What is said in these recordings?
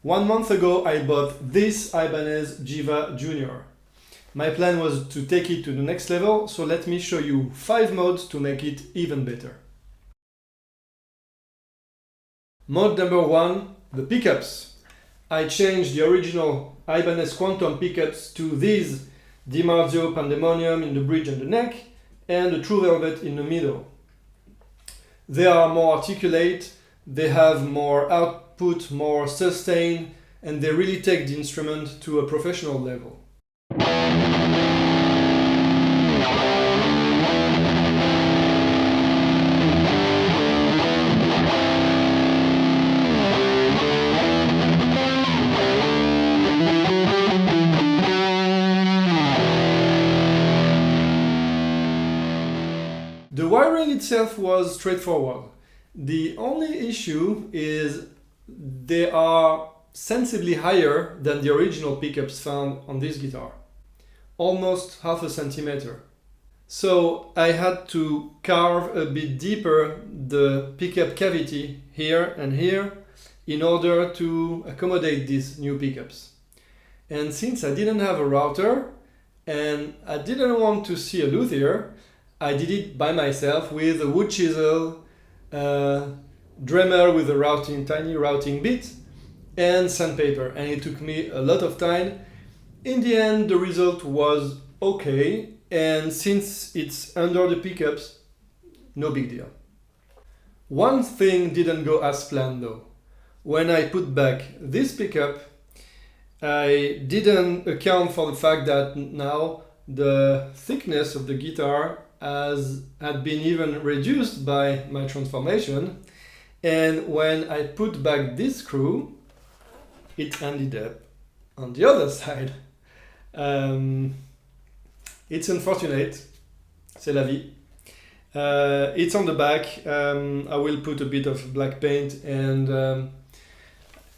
1 month ago, I bought this Ibanez Jiva Jr. My plan was to take it to the next level, so let me show you 5 modes to make it even better. Mode number 1, the pickups. I changed the original Ibanez Quantum pickups to these DiMarzio Pandemonium in the bridge and the neck, and the True Velvet in the middle. They are more articulate, they have more output, more sustain, and they really take the instrument to a professional level. The wiring itself was straightforward. The only issue is they are sensibly higher than the original pickups found on this guitar, almost half a centimeter. So I had to carve a bit deeper the pickup cavity here and here in order to accommodate these new pickups. And since I didn't have a router and I didn't want to see a luthier, I did it by myself with a wood chisel, Dremel with a tiny routing bit, and sandpaper, and it took me a lot of time. In the end, the result was okay, and since it's under the pickups, no big deal. One thing didn't go as planned though. When I put back this pickup, I didn't account for the fact that now the thickness of the guitar had been even reduced by my transformation, and when I put back this screw, it ended up on the other side. It's unfortunate, c'est la vie. It's on the back. I will put a bit of black paint and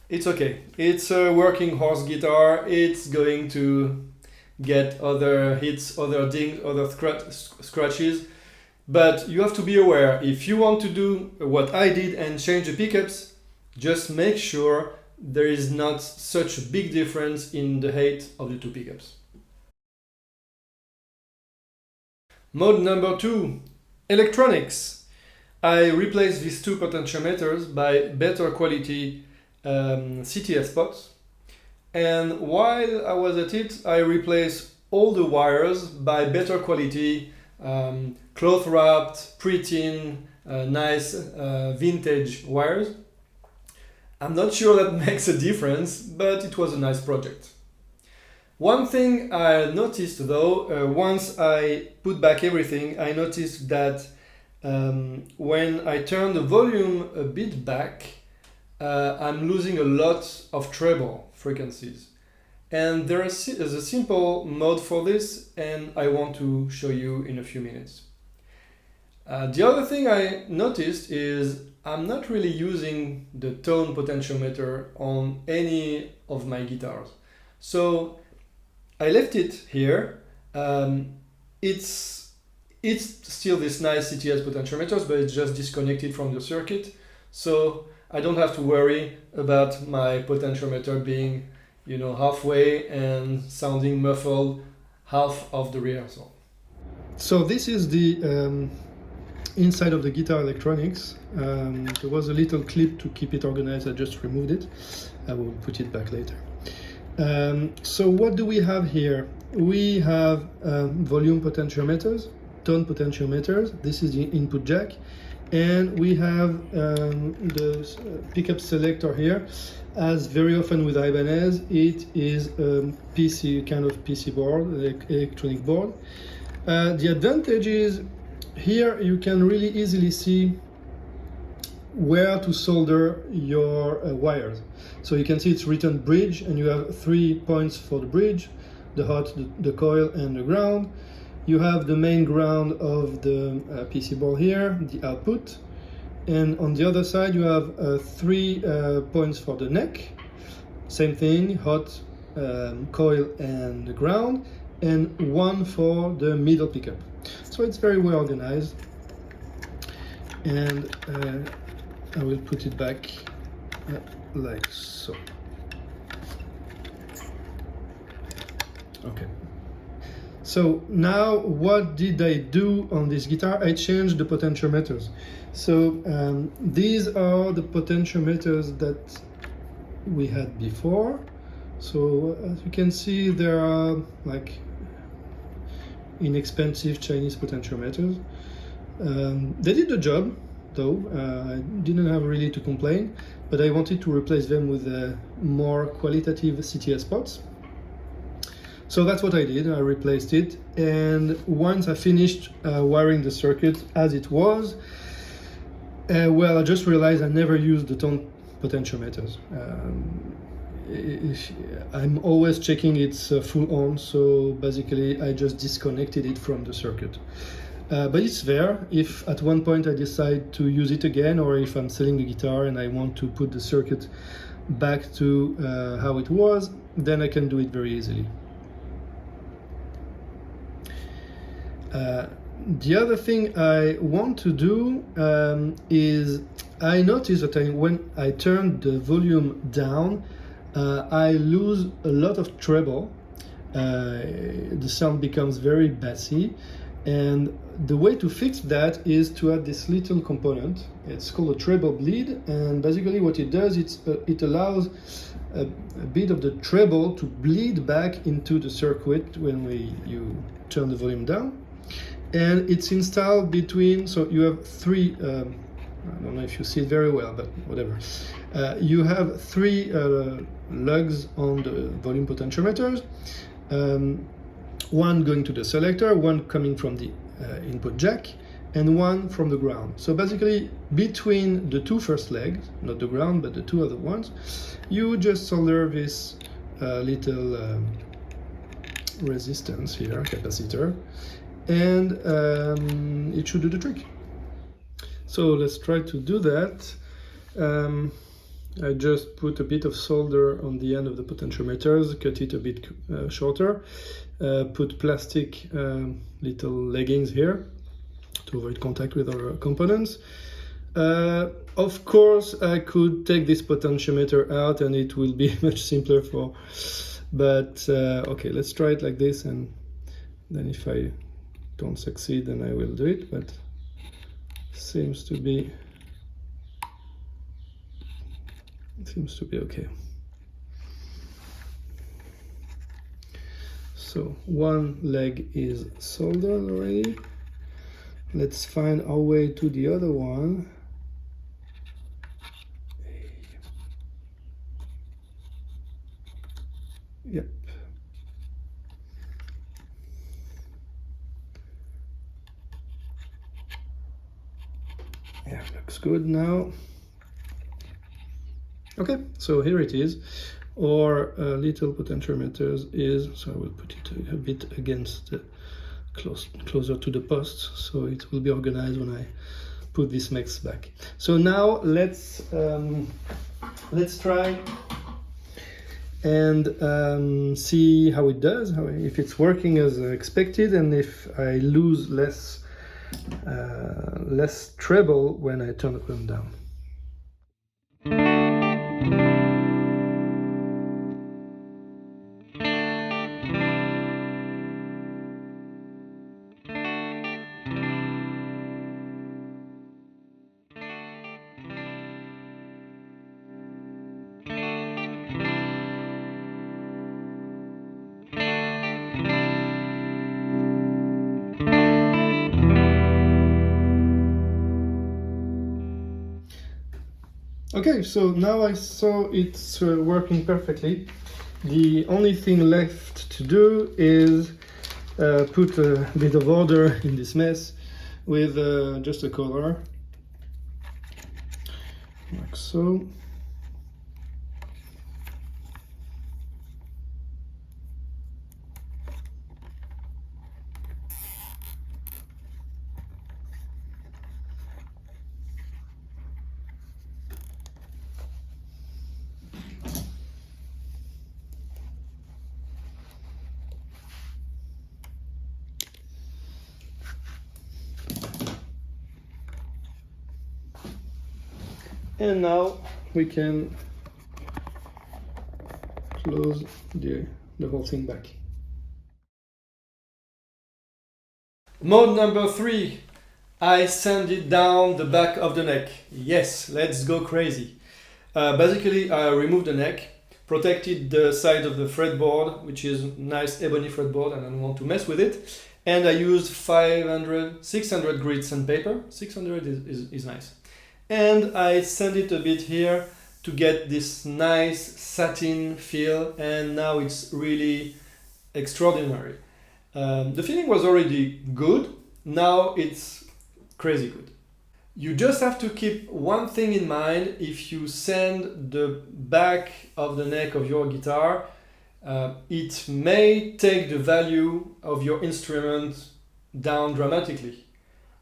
it's okay. It's a working horse guitar. It's going to get other hits, other dings, other scratches. But you have to be aware, if you want to do what I did and change the pickups, just make sure there is not such a big difference in the height of the two pickups. Mode number 2, electronics. I replaced these two potentiometers by better quality CTS pots. And while I was at it, I replaced all the wires by better quality, cloth wrapped, pre-tin, nice vintage wires. I'm not sure that makes a difference, but it was a nice project. One thing I noticed though, once I put back everything, I noticed that when I turn the volume a bit back, I'm losing a lot of treble frequencies. And there is a simple mode for this, and I want to show you in a few minutes. The other thing I noticed is I'm not really using the tone potentiometer on any of my guitars. So I left it here. It's still this nice CTS potentiometers, but it's just disconnected from the circuit. So I don't have to worry about my potentiometer being, halfway and sounding muffled half of the rehearsal. So this is the inside of the guitar electronics. There was a little clip to keep it organized. I just removed it. I will put it back later. So what do we have here? We have volume potentiometers, tone potentiometers. This is the input jack. And we have the pickup selector here. As very often with Ibanez, it is a PC, kind of PC board, electronic board. The advantage is here you can really easily see where to solder your wires. So you can see it's written bridge, and you have 3 points for the bridge, the hot, the coil, and the ground. You have the main ground of the PC board here, the output, and on the other side you have 3 points for the neck. Same thing, hot, coil and the ground, and 1 for the middle pickup. So it's very well organized, and I will put it back like so. Okay. So now what did I do on this guitar? I changed the potentiometers. So these are the potentiometers that we had before. So as you can see, there are like inexpensive Chinese potentiometers. They did the job though. I didn't have really to complain, but I wanted to replace them with more qualitative CTS pots. So that's what I did. I replaced it, and once I finished wiring the circuit as it was, well, I just realized I never used the tone potentiometers. I'm always checking it's full on, so basically I just disconnected it from the circuit. But it's there. If at one point I decide to use it again, or if I'm selling a guitar and I want to put the circuit back to how it was, then I can do it very easily. The other thing I want to do is I noticed that when I turn the volume down, I lose a lot of treble. The sound becomes very bassy, and the way to fix that is to add this little component. It's called a treble bleed, and basically what it does, it allows a bit of the treble to bleed back into the circuit when you turn the volume down. And it's installed between, so you have 3, I don't know if you see it very well, but whatever. You have 3 lugs on the volume potentiometers, 1 going to the selector, 1 coming from the input jack, and 1 from the ground. So basically, between the 2 first legs, not the ground, but the 2 other ones, you just solder this little resistance here, capacitor, and it should do the trick. So let's try to do that. I just put a bit of solder on the end of the potentiometers, cut it a bit shorter, put plastic little leggings here to avoid contact with other components. Of course, I could take this potentiometer out and it will be much simpler but okay, let's try it like this, and then if I don't succeed, then I will do it, but seems to be okay. So 1 leg is soldered already. Let's find our way to the other one. Yep. Yeah, looks good now. Okay, so here it is. Our little potentiometers is, so I will put it a bit against the closer to the post, so it will be organized when I put this mix back. So now let's try and see how it does, if it's working as expected, and if I lose less treble when I turn the volume down. Okay, so now I saw it's working perfectly. The only thing left to do is put a bit of order in this mess with just a color, like so. And now we can close the whole thing back. Mode number 3, I sanded down the back of the neck. Yes, let's go crazy. Basically, I removed the neck, protected the side of the fretboard, which is nice ebony fretboard, and I don't want to mess with it. And I used 600 grit sandpaper. 600 is nice. And I sanded it a bit here to get this nice satin feel, and now it's really extraordinary. The feeling was already good, now it's crazy good. You just have to keep one thing in mind. If you sand the back of the neck of your guitar, it may take the value of your instrument down dramatically,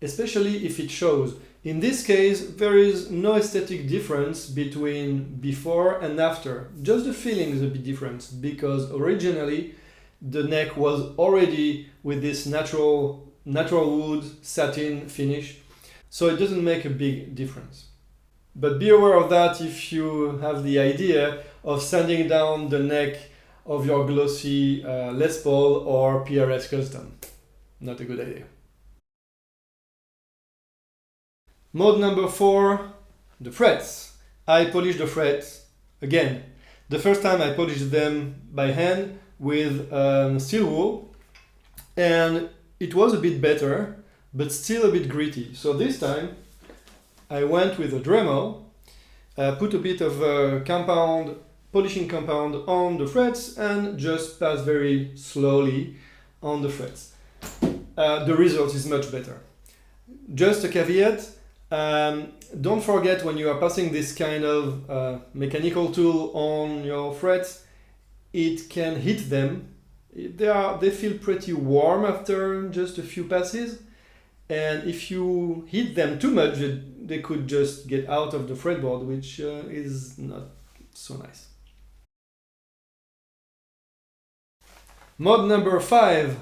especially if it shows. In this case, there is no aesthetic difference between before and after. Just the feeling is a bit different, because originally the neck was already with this natural wood satin finish, so it doesn't make a big difference. But be aware of that if you have the idea of sanding down the neck of your glossy Les Paul or PRS Custom. Not a good idea. Mode number 4, the frets. I polished the frets again. The first time I polished them by hand with steel wool, and it was a bit better, but still a bit gritty. So this time I went with a Dremel, put a bit of polishing compound on the frets, and just pass very slowly on the frets. The result is much better. Just a caveat, don't forget, when you are passing this kind of mechanical tool on your frets, it can hit them. They feel pretty warm after just a few passes, and if you hit them too much, they could just get out of the fretboard, which is not so nice. Mode number 5,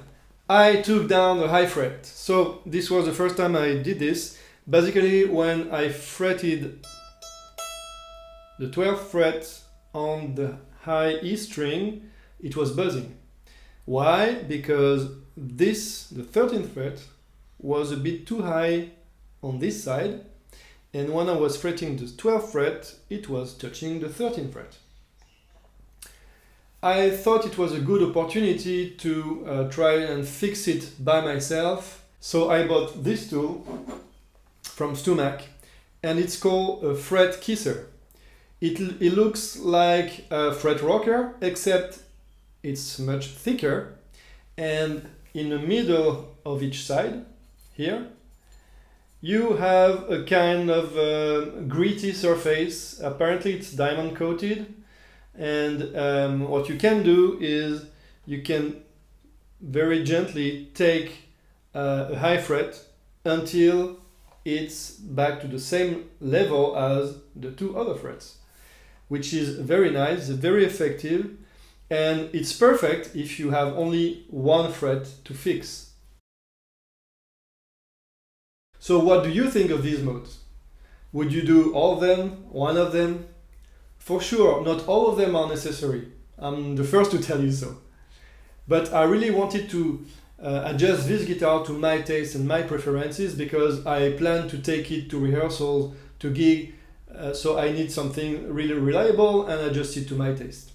I took down the high fret. So this was the first time I did this. Basically, when I fretted the 12th fret on the high E string, it was buzzing. Why? Because the 13th fret, was a bit too high on this side, and when I was fretting the 12th fret, it was touching the 13th fret. I thought it was a good opportunity to try and fix it by myself, so I bought this tool from Stumac, and it's called a fret kisser. It looks like a fret rocker, except it's much thicker, and in the middle of each side, here, you have a kind of gritty surface. Apparently it's diamond coated, and what you can do is you can very gently take a high fret until it's back to the same level as the two other frets, which is very nice, very effective, and it's perfect if you have only one fret to fix. So what do you think of these modes? Would you do all of them, one of them? For sure, not all of them are necessary. I'm the first to tell you so. But I really wanted to adjust this guitar to my taste and my preferences, because I plan to take it to rehearsals, to gig, so I need something really reliable and adjust it to my taste.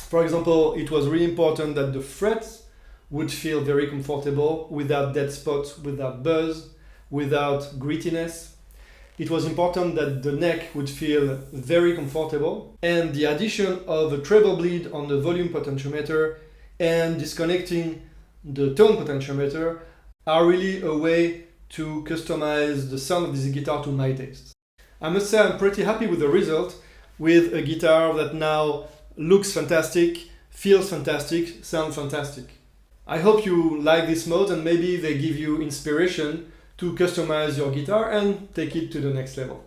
For example, it was really important that the frets would feel very comfortable, without dead spots, without buzz, without grittiness. It was important that the neck would feel very comfortable, and the addition of a treble bleed on the volume potentiometer and disconnecting the tone potentiometer are really a way to customize the sound of this guitar to my taste. I must say I'm pretty happy with the result, with a guitar that now looks fantastic, feels fantastic, sounds fantastic. I hope you like this mode, and maybe they give you inspiration to customize your guitar and take it to the next level.